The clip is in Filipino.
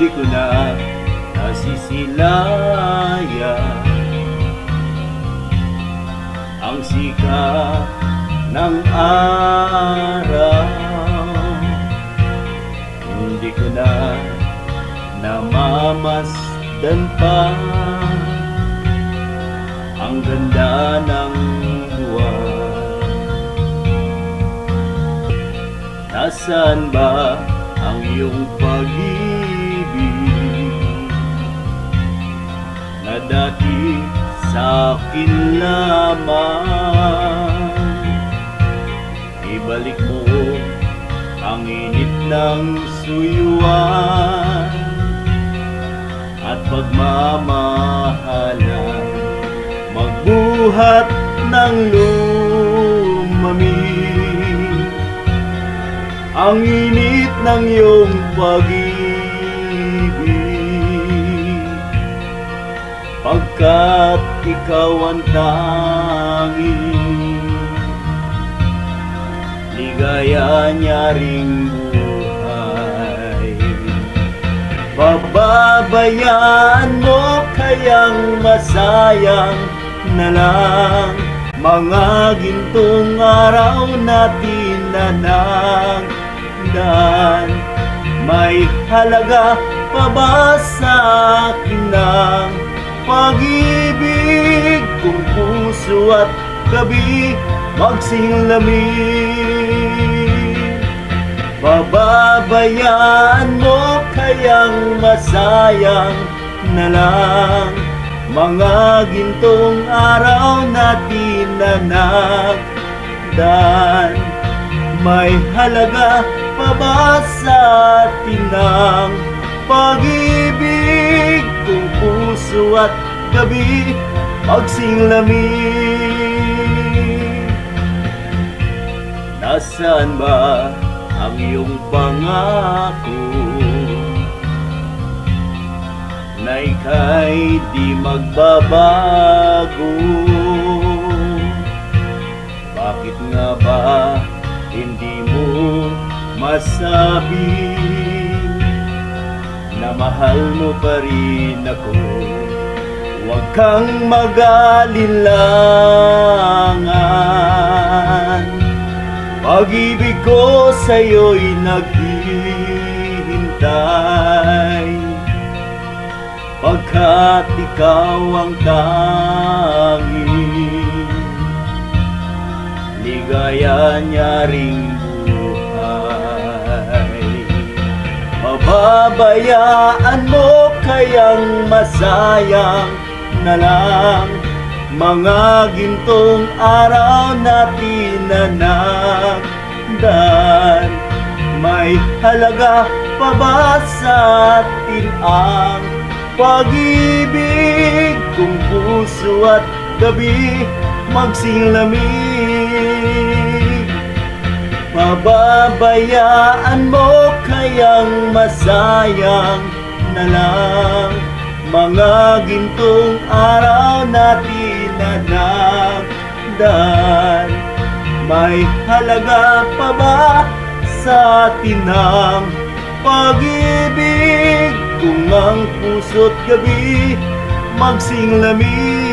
Di ko na nasisilayan ang sikat ng araw. Hindi ko na namamasdan pa ang ganda ng buwan. Nasaan ba ang iyong pag-ibig na dati sa akin lamang? Ibalik mo ang init ng suyuan at pagmamahalan, magbuhat ng lumamig ang init ng iyong pag-ibig, pagkat ikaw ang tanging ligaya niya ring buhay. Pababayaan mo kayang masayang na lang mga gintong araw natin na nagdaan? May halaga pa ba sa akin ng pag-ibig kung puso at gabi magsilamig? Pababayaan mo kayang masayang na lang mga gintong araw natin na nagdaan? May halaga pa ba sa atin ng pag-ibig kung puso at gabi magsilamig? Nasaan ba ang iyong pangako na ika'y di magbabago? Bakit nga ba hindi mo masabi na mahal mo pa rin ako? Huwag kang mag-alinlangan, pag-ibig ko sa'yo'y naghihintay, pagkat ikaw ang tanging ligaya niya ring buhay. Pababayaan mo kayang masayang na lang mga gintong araw natin na nagdaan? May halaga pa ba sa atin ang pag-ibig kung puso at gabi magsilamig? Pababayaan mo kayang masayang na lang mga gintong araw natin na nagdaan? May halaga pa ba sa atin ang pag-ibig kung ang puso't gabi magsilamig?